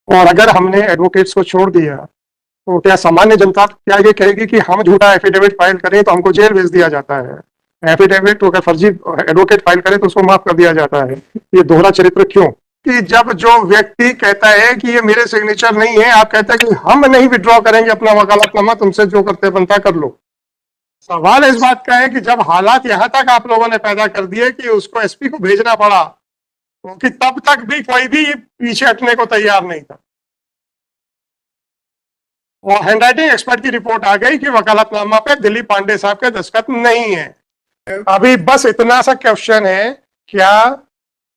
और अगर हमने एडवोकेट्स को छोड़ दिया तो क्या सामान्य जनता क्या ये कहेगी कि हम झूठा एफिडेविट फाइल करें तो हमको जेल भेज दिया जाता है? एफिडेविट तो अगर फर्जी एडवोकेट फाइल करे तो उसको माफ कर दिया जाता है। ये दोहरा चरित्र क्यों? कि जब जो व्यक्ति कहता है कि ये मेरे सिग्नेचर नहीं है, आप कहते हैं कि हम नहीं विड्रॉ करेंगे अपना वकालतनामा, तुमसे जो करते बनता कर लो। सवाल इस बात का है कि जब हालात यहां तक आप लोगों ने पैदा कर दिए कि उसको एसपी को भेजना पड़ा, क्योंकि तब तक भी कोई भी पीछे हटने को तैयार नहीं था। और हैंडराइटिंग एक्सपर्ट की रिपोर्ट आ गई कि वकालतनामा पे दिलीप पांडे साहब के दस्तखत नहीं है। अभी बस इतना सा क्वेश्चन है, क्या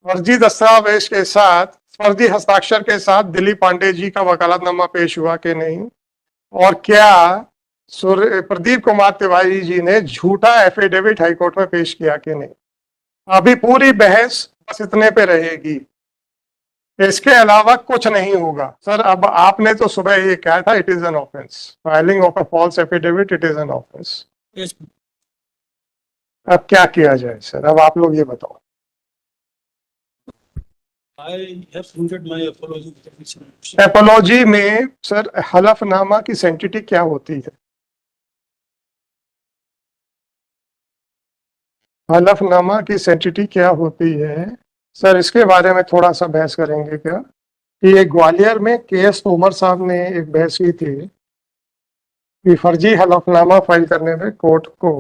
फर्जी दस्तावेज के साथ, फर्जी हस्ताक्षर के साथ दिलीप पांडे जी का वकालतनामा पेश हुआ कि नहीं, और क्या प्रदीप कुमार तिवारी जी ने झूठा एफिडेविट हाईकोर्ट में पेश किया कि नहीं। अभी पूरी बहस बस इतने पे रहेगी, इसके अलावा कुछ नहीं होगा। सर अब आपने तो सुबह ये कहा था it is an offence, filing of a false affidavit it is an offence. अब क्या किया जाए सर, अब आप लोग ये बताओ। एपोलॉजी में सर हलफनामा की सेंटिटी क्या होती है? हलफनामा की सेंटिटी क्या होती है सर, इसके बारे में थोड़ा सा बहस करेंगे क्या? कि ये ग्वालियर में केएस तोमर साहब ने एक बहस की थी कि फर्जी हलफनामा फाइल करने में कोर्ट को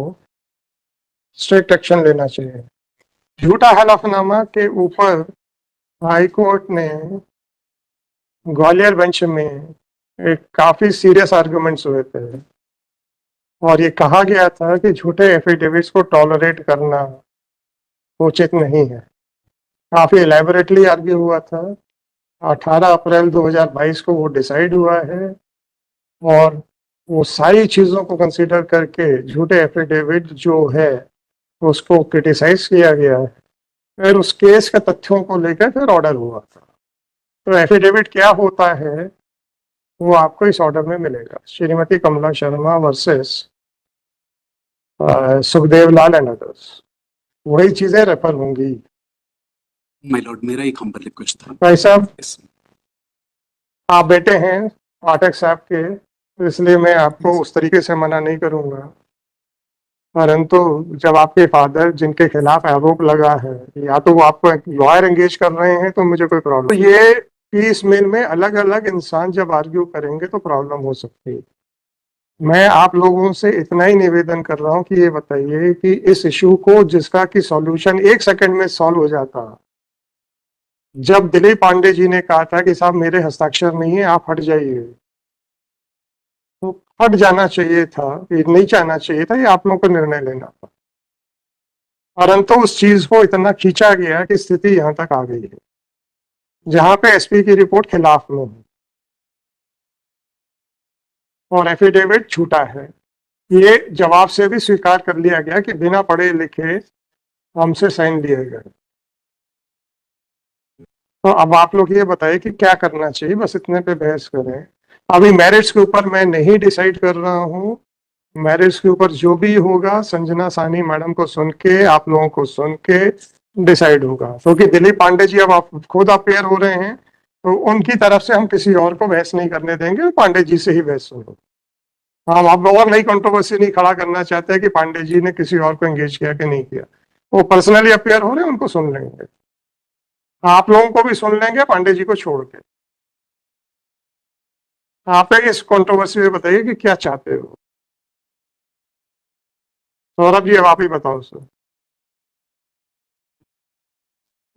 स्ट्रिक्ट एक्शन लेना चाहिए। झूठा हलफनामा के ऊपर हाई कोर्ट ने ग्वालियर बेंच में एक काफी सीरियस आर्गुमेंट्स हुए थे, और ये कहा गया था कि झूठे एफिडेविट्स को टॉलरेट करना उचित नहीं है। काफी एलैबोरेटली आर्ग्यू हुआ था। 18 अप्रैल 2022 को वो डिसाइड हुआ है, और वो सारी चीजों को कंसीडर करके झूठे एफिडेविट जो है उसको क्रिटिसाइज किया गया है। फिर उस केस के तथ्यों को लेकर फिर ऑर्डर हुआ था। तो एफिडेविट क्या होता है वो आपको इस ऑर्डर में मिलेगा। Shrimati Kamla Sharma versus Sukhdev Lal and others, वही चीजें रेफर होंगी। माय लॉर्ड, मेरा एक हम्बल रिक्वेस्ट था। भाई साहब, Yes. आप बेटे हैं पाठक साहब के, तो इसलिए मैं आपको उस तरीके से मना नहीं करूंगा, परंतु जब आपके फादर जिनके खिलाफ आरोप लगा है या तो वो आपको एक लॉयर एंगेज कर रहे हैं तो मुझे कोई प्रॉब्लम। तो ये पीस मिल में अलग अलग इंसान जब आर्ग्यू करेंगे तो प्रॉब्लम हो सकती है। मैं आप लोगों से इतना ही निवेदन कर रहा हूं कि ये बताइए कि इस इशू को जिसका कि सॉल्यूशन 1 सेकंड में सॉल्व हो जाता, जब दिलीप पांडे जी ने कहा था कि साहब मेरे हस्ताक्षर नहीं है आप हट जाइए, तो हट जाना चाहिए था, ये नहीं चाहना चाहिए था, ये आप लोगों को निर्णय लेना था। परंतु उस चीज को इतना खींचा गया कि स्थिति यहां तक आ गई है जहां पे एसपी की रिपोर्ट खिलाफ में है और एफिडेविट झूठा है। ये जवाब से भी स्वीकार कर लिया गया कि बिना पढ़े लिखे हमसे साइन लिए गए। तो अब आप लोग ये बताइए कि क्या करना चाहिए, बस इतने पे बहस करें। अभी मैरिट्स के ऊपर मैं नहीं डिसाइड कर रहा हूँ, मैरिट्स के ऊपर जो भी होगा संजना साहनी मैडम को सुन के, आप लोगों को सुन के डिसाइड होगा। क्योंकि दिलीप पांडे जी अब आप खुद अपेयर हो रहे हैं, तो उनकी तरफ से हम किसी और को बहस नहीं करने देंगे, पांडे जी से ही बहस सुनो। हम अब और नई कंट्रोवर्सी नहीं खड़ा करना चाहते हैं कि पांडे जी ने किसी और को एंगेज किया कि नहीं किया। वो पर्सनली अपेयर हो रहे हैं, उनको सुन लेंगे, आप लोगों को भी सुन लेंगे पांडे जी को छोड़ के। आप इस कंट्रोवर्सी में बताइए कि क्या चाहते हो। सौरभ जी अब आप ही बताओ सर।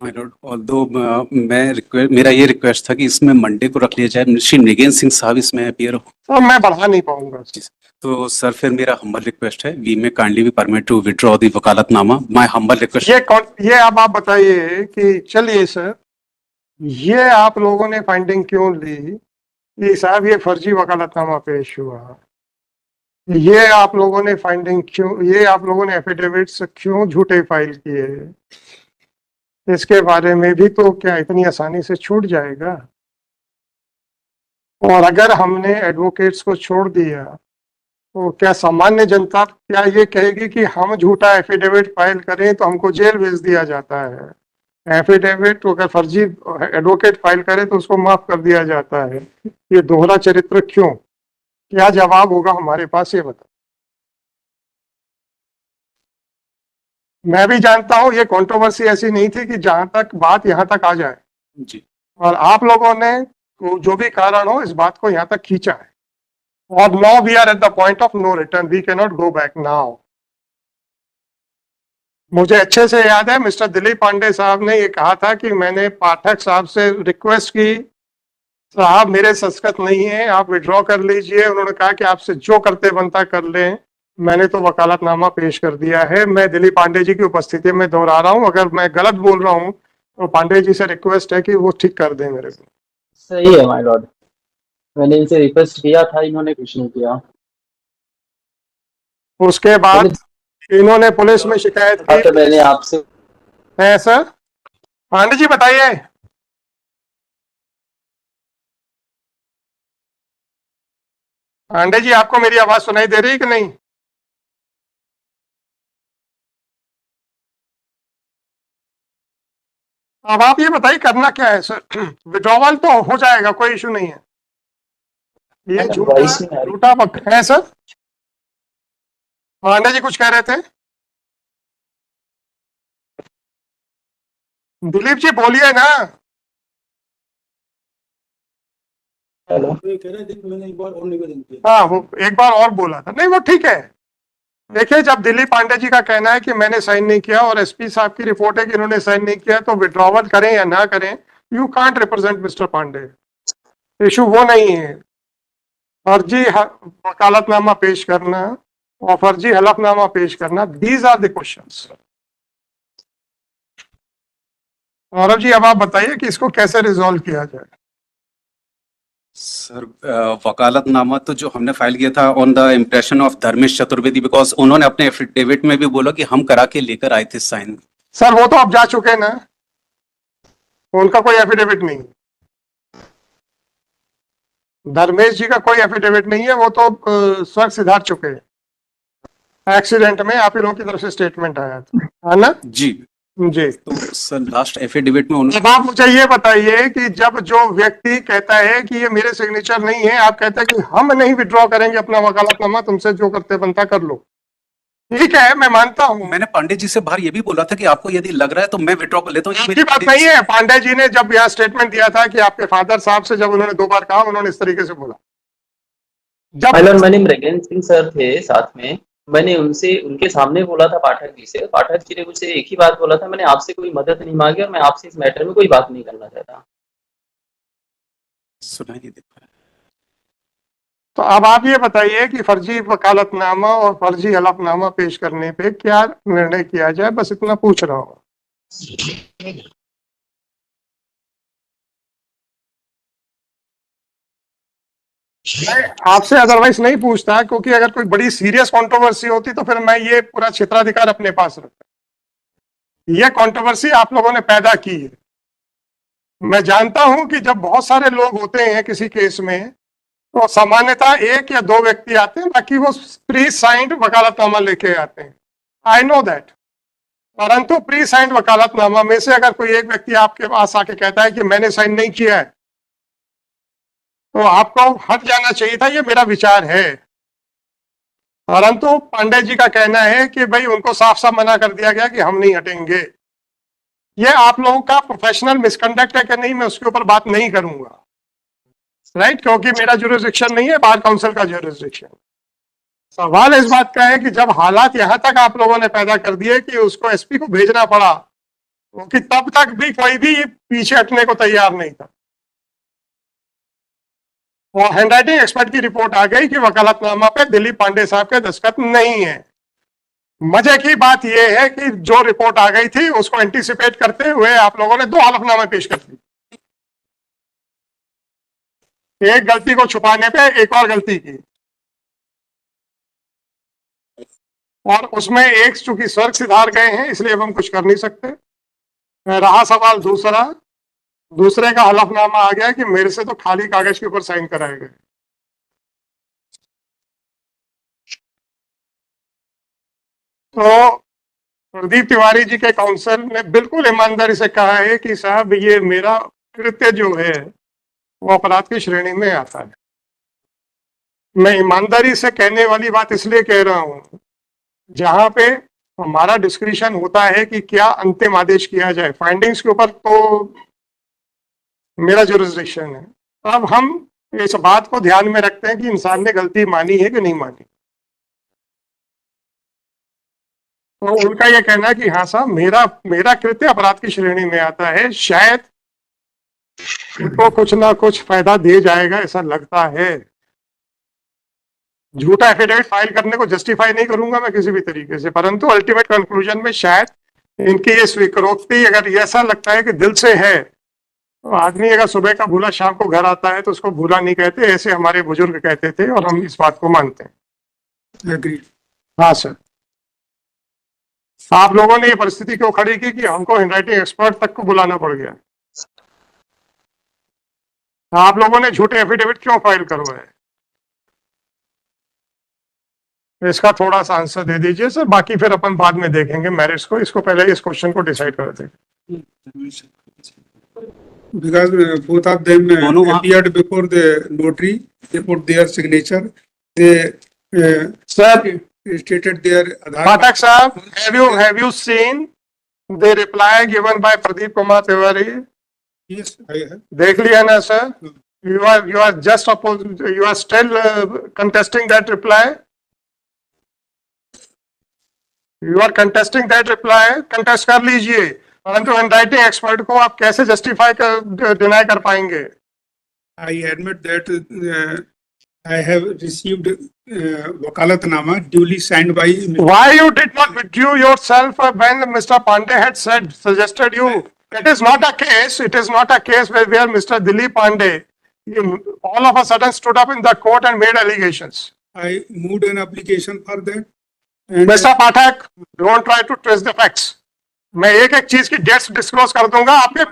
माय लॉर्ड, ऑल्दो मेरा ये रिक्वेस्ट था कि इसमें मंडे को रख लिया जाए, श्री निगेन सिंह साहब इसमें अपीयर हो। सर मैं बढ़ा नहीं पाऊंगा। तो सर फिर मेरा हम्बल रिक्वेस्ट है, we may kindly be permit to withdraw the vakalatnama. My humble request. ये अब आप बताइए कि चलिए सर, ये आप लोगों ने फाइंडिंग क्यों ली कि साहब ये फर्जी वकालतनामा पेश हुआ? ये आप लोगों ने फाइंडिंग क्यों, ये आप लोगों ने एफिडेविट्स क्यों झूठे फाइल किए? इसके बारे में भी तो क्या इतनी आसानी से छूट जाएगा? और अगर हमने एडवोकेट्स को छोड़ दिया तो क्या सामान्य जनता क्या ये कहेगी कि हम झूठा एफिडेविट फाइल करें तो हमको जेल भेज दिया जाता है? एफिडेविट अगर फर्जी एडवोकेट फाइल करे तो उसको माफ कर दिया जाता है। ये दोहरा चरित्र क्यों? क्या जवाब होगा हमारे पास, ये बता। मैं भी जानता हूं ये कंट्रोवर्सी ऐसी नहीं थी कि जहां तक बात यहां तक आ जाए, जी और आप लोगों ने जो भी कारण हो इस बात को यहां तक खींचा है, और now we are at the point of no return, we can not go back now. मुझे अच्छे से याद है मिस्टर दिलीप पांडे साहब ने ये कहा था कि मैंने पाठक साहब से रिक्वेस्ट की, साहब मेरे संस्कृत नहीं है, आप विड्रॉ कर लीजिए। उन्होंने कहा कि आपसे जो करते बनता कर लें। मैंने तो वकालतनामा पेश कर दिया है। मैं दिलीप पांडे जी की उपस्थिति में दोहरा रहा हूं, अगर मैं गलत बोल रहा हूं तो पांडे जी से रिक्वेस्ट है कि वो ठीक कर दें मेरे को। सही है माय लॉर्ड, मैंने इनसे रिक्वेस्ट किया था, इन्होंने कुछ नहीं किया। उसके बाद इन्होंने पुलिस में शिकायत की। तो मैंने आपसे है सर, पांडे जी बताइए। पांडे जी आपको मेरी आवाज सुनाई दे रही है कि नहीं? अब आप ये बताइए करना क्या है सर? विड्रॉवल तो हो जाएगा, कोई इशू नहीं है। ये झूठा वॉइस नहीं आ रही। झूठा पक्ष है सर। पांडे जी कुछ कह रहे थे? दिलीप जी बोलिए ना। हेलो, हाँ, वो एक बार और बोला था। नहीं वो ठीक है। देखिए, जब दिलीप पांडे जी का कहना है कि मैंने साइन नहीं किया और एसपी साहब की रिपोर्ट है कि इन्होंने साइन नहीं किया, तो विड्रॉवल करें या ना करें, you can't represent mister Pandey. Issue वो नहीं है। फर्जी वकालतनामा पेश करना और फर्जी हलफनामा पेश करना, these are the questions. Gaurav ji अब आप बताइए कि इसको कैसे रिजॉल्व किया जाए। सर, वकालतनामा तो जो हमने फाइल किया था on the impression of Dharmesh Chaturvedi, because उन्होंने अपने एफिडेविट में भी बोला कि हम करा के लेकर आए थे साइन। सर वो तो आप जा चुके हैं ना, उनका कोई एफिडेविट नहीं है। धर्मेश जी का कोई एफिडेविट नहीं है, वो तो स्वर्ग सिधार चुके हैं। एक्सीडेंट में आप ही लोगों की तरफ से स्टेटमेंट आया था, है ना? जी जी। तो सर लास्ट एफिडेविट में उन्होंने अब आप मुझे ये बताइए कि जब जो व्यक्ति कहता है कि ये मेरे सिग्नेचर नहीं है, आप कहते हैं कि हम नहीं विड्रॉ करेंगे अपना वकालतनामा, तुमसे जो करते बनता कर लो। ठीक है, मैं मानता हूं। मैंने पांडे जी से बाहर ये भी बोला था कि आपको यदि लग रहा है तो मैं विड्रॉ कर लेता हूँ। आपकी बात नहीं है। पांडे जी ने जब यह स्टेटमेंट दिया था कि आपके फादर साहब से जब उन्होंने 2 बार कहा, उन्होंने इस तरीके से बोला। माय लॉर्ड, जब मैंने मृगेंद्र सिंह सर थे साथ में, मैंने उनसे उनके सामने बोला था पाठक जी से। पाठक जी ने मुझसे एक ही बात बोला था, मैंने आपसे कोई मदद नहीं मांगी और मैं आपसे इस मैटर में कोई बात नहीं करना चाहता। सुनाई नहीं दे पा रहा। तो अब आप ये बताइए कि फर्जी वकालतनामा और फर्जी हलफनामा पेश करने पे क्या निर्णय किया जाए, बस इतना पूछ रहा हूं। मैं आपसे अदरवाइज नहीं पूछता, क्योंकि अगर कोई बड़ी सीरियस कंट्रोवर्सी होती तो फिर मैं ये पूरा क्षेत्राधिकार अपने पास रखता। ये कंट्रोवर्सी आप लोगों ने पैदा की है। मैं जानता हूं कि जब बहुत सारे लोग होते हैं किसी केस में, तो सामान्यतः 1 या 2 व्यक्ति आते हैं, बाकी वो प्री साइंड वकालतनामा लेके आते हैं। I know that. परंतु प्री साइंड वकालतनामा में से अगर कोई एक व्यक्ति आपके पास आके कहता है कि मैंने साइन नहीं किया है, तो आपको हट जाना चाहिए था, ये मेरा विचार है। परंतु पांडे जी का कहना है कि भाई उनको साफ साफ मना कर दिया गया कि हम नहीं हटेंगे। ये आप लोगों का प्रोफेशनल मिसकंडक्ट है कि नहीं, मैं उसके ऊपर बात नहीं करूंगा, राइट? क्योंकि मेरा जुरिस्डिक्शन नहीं है, बार काउंसिल का जुरिस्डिक्शन। सवाल इस बात का है कि जब हालात यहां तक आप लोगों ने पैदा कर दिए कि उसको एसपी को भेजना पड़ा, क्योंकि तब तक भी कोई भी पीछे हटने को तैयार नहीं था, और हैंडराइटिंग एक्सपर्ट की रिपोर्ट आ गई कि वकालतनामा पे दिलीप पांडे साहब के दस्तखत नहीं है। मजे की बात यह है कि जो रिपोर्ट आ गई थी उसको एंटीसिपेट करते हुए आप लोगों ने 2 हलफनामे पेश कर दी। एक गलती को छुपाने पे एक और गलती की, और उसमें एक चूंकि स्वर्ग सिधार गए हैं इसलिए अब हम कुछ कर नहीं सकते। रहा सवाल दूसरा, दूसरे का हलफनामा आ गया कि मेरे से तो खाली कागज के ऊपर साइन कराए गए। तो प्रदीप तिवारी जी के काउंसिल ने बिल्कुल ईमानदारी से कहा है कि साहब ये मेरा कृत्य जो है वो अपराध की श्रेणी में आता है। मैं ईमानदारी से कहने वाली बात इसलिए कह रहा हूं, जहां पे हमारा डिस्क्रिशन होता है कि क्या अंतिम आदेश किया जाए, फाइंडिंग्स के ऊपर तो मेरा जुरिस्डिक्शन है। अब हम इस बात को ध्यान में रखते हैं कि इंसान ने गलती मानी है कि नहीं मानी। तो उनका यह कहना है कि हाँ साहब मेरा मेरा कृत्य अपराध की श्रेणी में आता है, शायद उनको कुछ ना कुछ फायदा दे जाएगा ऐसा लगता है। झूठा एफिडेविट फाइल करने को जस्टिफाई नहीं करूंगा मैं किसी भी तरीके से, परंतु अल्टीमेट कंक्लूजन में शायद इनकी ये स्वीकारोक्ति अगर ऐसा लगता है कि दिल से है, तो आदमी अगर सुबह का भूला शाम को घर आता है तो उसको भूला नहीं कहते, ऐसे हमारे बुजुर्ग कहते थे और हम इस बात को मानते हैं। एग्री। हाँ सर, आप लोगों ने ये परिस्थिति क्यों खड़ी की कि हमको हैंडराइटिंग एक्सपर्ट तक को बुलाना पड़ गया? आप लोगों ने झूठे एफिडेविट क्यों फाइल करवाए? इसका थोड़ा सा आंसर दे दीजिए सर, बाकी फिर अपन बाद में देखेंगे मेरिट्स को, इसको पहले इस क्वेश्चन को डिसाइड कर देंगे। Because both of them दोनों वहाँ- appeared before the notary, they put their signature, they sir stated their Aadhaar. पाठक साहब, have you seen the reply given by Pradeep Kumar Tiwari? Yes, I have. देख लिया ना sir? You are just opposed, you are still contesting that reply? You are contesting that reply? contest कर लीजिए, परंतु handwriting expert को आप कैसे justify deny कर पाएंगे? I admit that I have received wakalatnama duly signed by. Why you did not withdraw yourself when Mr. Pandey had suggested you? It is not a case. It is not a case where Mr. Dilip Pandey all of a sudden stood up in the court and made allegations. I moved an application for that. And Mr. Pathak, don't try to twist the facts. मैं एक एक चीज की dates disclose कर दूंगा आपके,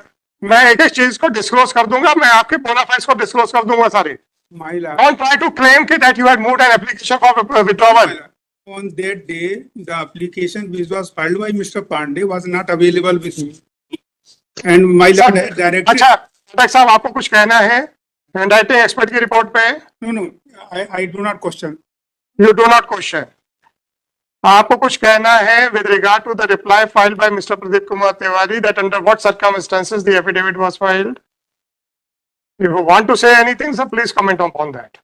मैं एक एक चीज को डिस्क्लोज कर दूंगा, मैं आपके बोनाफाइड्स को डिस्क्लोज कर दूंगा सारे। my lord, Don't try to claim that you had moved an application for withdrawal. on that day, the application which was filed by Mr. Pandey was not available with me. And my lord had directed. अच्छा पाठक साहब, आपको कुछ कहना है handwriting expert की report पे? No, I do not question. You do not question. आपको कुछ कहना है with regard to the reply filed by Mr. Pradeep Kumar Tiwari, that under what circumstances the affidavit was filed? If you want to say anything, sir, please comment upon that.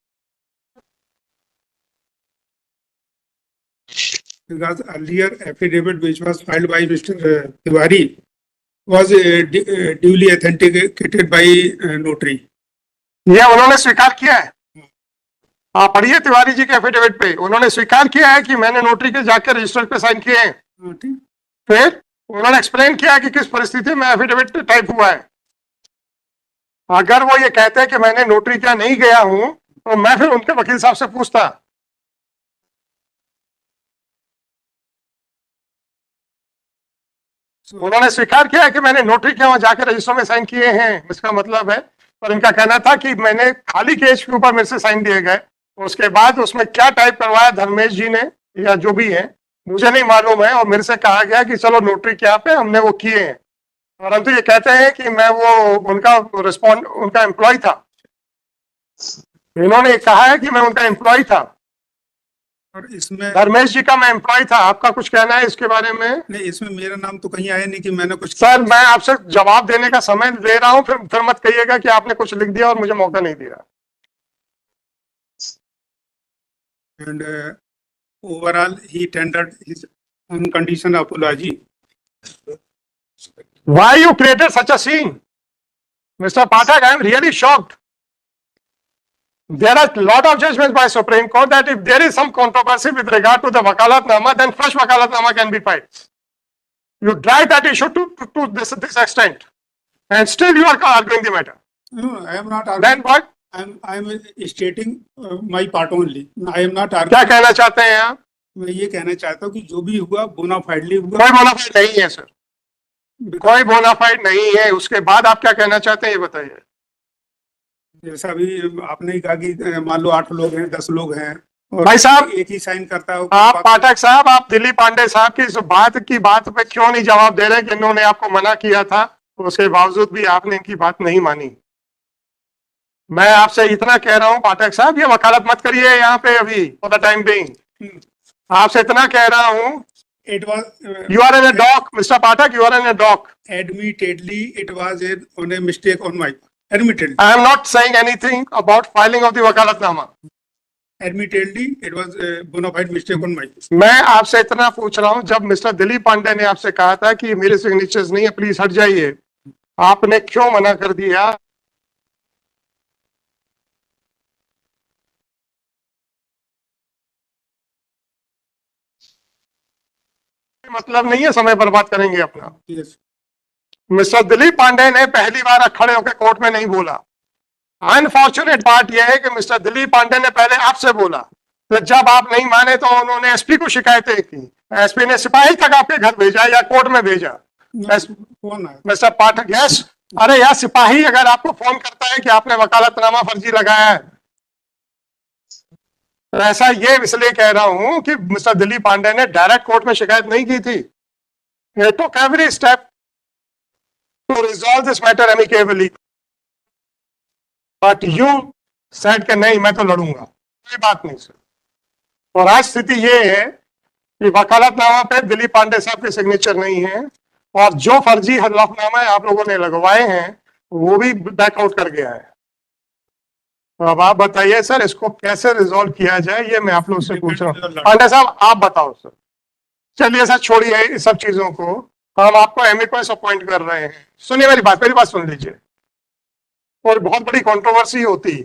Because earlier affidavit which was filed by Mr. Tiwari was duly authenticated by notary. यह उन्होंने स्वीकार किया है। आप पढ़िए तिवारी जी के affidavit पे, उन्होंने स्वीकार किया है कि मैंने नोटरी के जाके रजिस्टर पे साइन किए हैं। ठीक। फिर उन्होंने एक्सप्लेन किया कि किस परिस्थिति में एफिडेविट टाइप हुआ है। अगर वो ये कहते हैं कि मैंने नोटरी क्या नहीं गया हूं, तो मैं फिर उनके वकील साहब से पूछता। उन्होंने स्वीकार किया है कि मैंने नोटरी के वहां जाकर रजिस्टर में साइन किए हैं, इसका मतलब है। पर इनका कहना था कि मैंने खाली केस के ऊपर मेरे से साइन दिए गए, उसके बाद उसमें क्या टाइप करवाया धर्मेश जी ने या जो भी है मुझे नहीं मालूम है, और मेरे से कहा गया कि चलो नोटरी क्या पे हमने वो किए हैं, परंतु ये कहते हैं कि मैं वो उनका एम्प्लॉय था। इन्होंने कहा है कि मैं उनका एम्प्लॉय था, और इसमें धर्मेश जी का मैं एम्प्लॉय था। आपका कुछ कहना है इसके बारे में? नहीं, इसमें मेरा नाम तो कहीं आया नहीं कि मैंने कुछ। सर मैं आपसे जवाब देने का समय दे रहा हूं, फिर मत कहिएगा कि आपने कुछ लिख दिया और मुझे मौका नहीं दिया। And overall he tendered his unconditional apology. Why you created such a scene? Mr. Pathak, I am really shocked. There are a lot of judgments by Supreme Court that if there is some controversy with regard to the Wakalatnama, then fresh Wakalatnama can be filed. You drive that issue to this extent, and still you are arguing the matter. No, I am not arguing. Then what? I am stating my part only. I am not arguing. क्या कहना चाहते हैं आप? मैं ये कहना चाहता हूँ कि जो भी हुआ बोनाफाइडली हुआ। कोई बोनाफाइड नहीं है सर, कोई बोनाफाइड नहीं है। उसके बाद आप क्या कहना चाहते हैं ये बताइए। जैसा भी आपने कहा कि मान लो 8 लोग हैं 10 लोग हैं और भाई साहब, एक ही साइन करता हो। आप पाठक साहब, आप दिलीप पांडे साहब की इस बात पे क्यों नहीं जवाब दे रहे कि इन्होंने आपको मना किया था, उसके बावजूद भी आपने इनकी बात नहीं मानी। मैं आपसे इतना कह रहा हूं पाठक साहब, ये वकालत मत करिए यहाँ पे अभी फॉर द टाइम बीइंग। आपसे इतना कह रहा हूं, It was you are in a dock mister Pathak, you are in a dock. admittedly it was on a mistake on my part. Admittedly, I am not saying anything about filing of the vakalatnama. admittedly it was a bona fide mistake on my part. मैं आपसे इतना पूछ रहा हूं, जब mister Dilip Pandey ने आपसे कहा था कि मेरे सिग्नेचर्स नहीं है, प्लीज हट जाइए, आपने क्यों मना कर दिया? मतलब नहीं है समय बर्बाद करेंगे अपना। Yes. मिस्टर दिलीप पांडे ने पहली बार खड़े होकर कोर्ट में नहीं बोला। अनफॉर्चुनेट बात यह है कि मिस्टर दिलीप पांडे ने पहले आपसे बोला, तो जब आप नहीं माने तो उन्होंने एसपी को शिकायतें की, एसपी ने सिपाही तक आपके घर भेजा या कोर्ट में भेजा। कौन है? मिस्टर पाठक, यस, अरे यार, सिपाही अगर आपको फोन करता है कि आपने वकालतनामा फर्जी लगाया है, तो ऐसा ये इसलिए कह रहा हूं कि मिस्टर दिलीप पांडे ने डायरेक्ट कोर्ट में शिकायत नहीं की थी। He took every step to resolve this matter amicably. But you said कि नहीं, मैं तो लड़ूंगा। कोई बात नहीं सर। और आज स्थिति ये है कि वकालतनामा पे दिलीप पांडे साहब के सिग्नेचर नहीं है, और जो फर्जी हलफनामा आप लोगों ने लगवाए हैं वो भी बैकआउट कर गया है। तो अब आप बताइए सर, इसको कैसे रिजॉल्व किया जाए, ये मैं आप लोगों से पूछ रहा हूँ। पांडे साहब आप बताओ सर। चलिए सर, छोड़िए इस सब चीजों को, हम आपको एमिकस अपॉइंट कर रहे हैं। सुनिए मेरी बात सुन लीजिए। और बहुत बड़ी कंट्रोवर्सी होती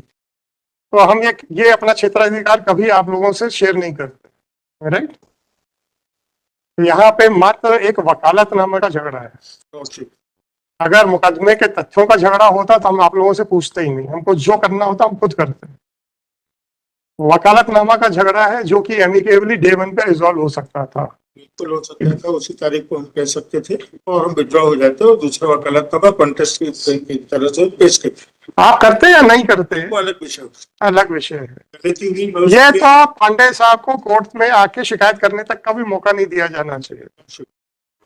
तो हम ये अपना क्षेत्राधिकार कभी आप लोगों से शेयर नहीं करते, राइट? यहाँ पे मात्र एक वकालतनामा का झगड़ा है। Okay. अगर मुकदमे के तथ्यों का झगड़ा होता तो हम आप लोगों से पूछते ही नहीं, हमको जो करना होता हम खुद करते हैं। वकालतनामा का झगड़ा है जो कि एमिकेबली डे 1 पे रिजॉल्व हो सकता था। बिल्कुल हो सकता था, उसी तारीख को हम कह सकते थे और हम विड्रॉ हो जाते और दूसरा वकालतनामा कॉन्टेस्ट की तरह से पेश करते। आप करते या नहीं करते, वो अलग विषय है। अलग विषय है। लेकिन ये तो पांडे साहब को कोर्ट में आके शिकायत करने तक का भी मौका नहीं दिया जाना चाहिए।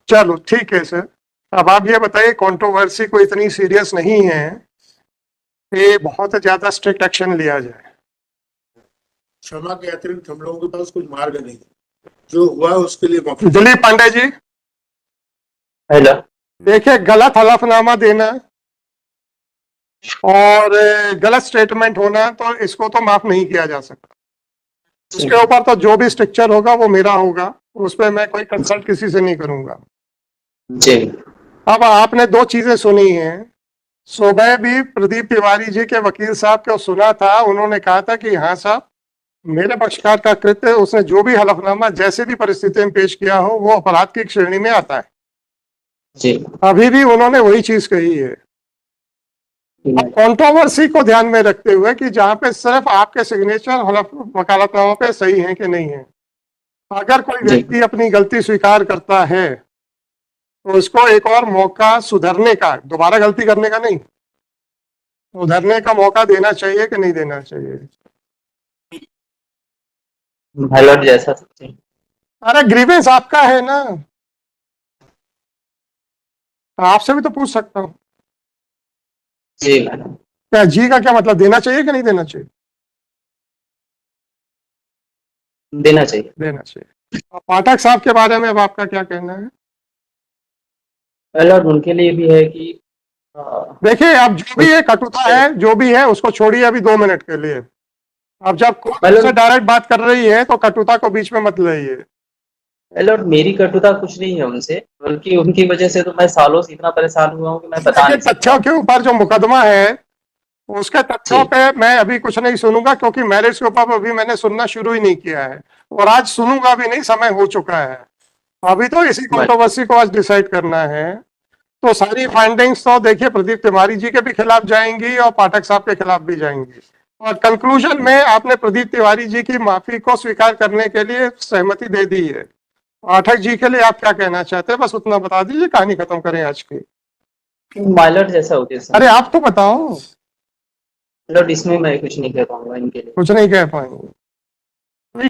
चलो ठीक है सर, अब आप ये बताइए, कंट्रोवर्सी को इतनी सीरियस नहीं है कि बहुत ज्यादा स्ट्रिक्ट एक्शन लिया जाए? क्षमा के अतिरिक्त हम लोगों के पास कोई मार्ग नहीं, जो हुआ उसके लिए माफी। दिलीप पांडे जी, हेलो, देखिए, गलत हलफनामा देना और गलत स्टेटमेंट होना तो इसको तो माफ नहीं किया जा सकता। उसके ऊपर तो जो भी स्ट्रक्चर होगा वो मेरा होगा, उस पर मैं कोई कंसल्ट किसी से नहीं करूंगा। जी अब आपने दो चीजें सुनी हैं। सुबह भी प्रदीप तिवारी जी के वकील साहब को सुना था, उन्होंने कहा था कि हाँ साहब, मेरे पक्षकार का कृत्य, उसने जो भी हलफनामा जैसे भी परिस्थिति में पेश किया हो वो अपराध की श्रेणी में आता है। जी अभी भी उन्होंने वही चीज कही है। अब कंट्रोवर्सी को ध्यान में रखते हुए कि जहां पे सिर्फ आपके सिग्नेचर वकालतनामा पे सही है कि नहीं है, अगर कोई व्यक्ति अपनी गलती स्वीकार करता है तो उसको एक और मौका सुधरने का, दोबारा गलती करने का नहीं, सुधरने का मौका देना चाहिए कि नहीं देना चाहिए? हेलो, जैसा सकते हैं। अरे ग्रीवेंस आपका है ना, आपसे भी तो पूछ सकता हूँ। जी मैडम, क्या जी का क्या मतलब, देना चाहिए कि नहीं देना चाहिए? देना चाहिए। देना चाहिए। पाठक साहब के बारे में अब आपका क्या कहना है? हेलो, उनके लिए भी है कि देखिए, अब जो भी है कटुता है, जो भी है उसको छोड़िए अभी 2 मिनट के लिए। अब जब कोर्ट से डायरेक्ट बात कर रही है तो कटुता को बीच में मत लाइए। हेलो, मेरी कटुता कुछ नहीं है उनसे, बल्कि उनकी वजह से तो मैं सालों से इतना परेशान हुआ हूँ कि मैं बता नहीं सकता। तथ्यों के ऊपर जो मुकदमा है उसके तथ्यों पे मैं अभी कुछ नहीं सुनूंगा, क्योंकि मैरिज के ऊपर अभी मैंने सुनना शुरू ही नहीं किया है और आज सुनूंगा भी नहीं, समय हो चुका है। अभी तो इसी कंट्रोवर्सी को आज डिसाइड करना है। तो सारी फाइंडिंग्स तो देखिए प्रदीप तिवारी जी के भी खिलाफ जाएंगी और पाठक साहब के खिलाफ भी जाएंगी, और कंक्लूजन में आपने प्रदीप तिवारी जी की माफी को स्वीकार करने के लिए सहमति दे दी है। पाठक जी के लिए आप क्या कहना चाहते हैं, बस उतना बता दीजिए, कहानी खत्म करें आज की। माइलर जैसा होते हैं। अरे आप तो बताओ। हेलो, इसमें मैं कुछ नहीं कह पाऊंगा इनके लिए। कुछ नहीं कह पाएंगे।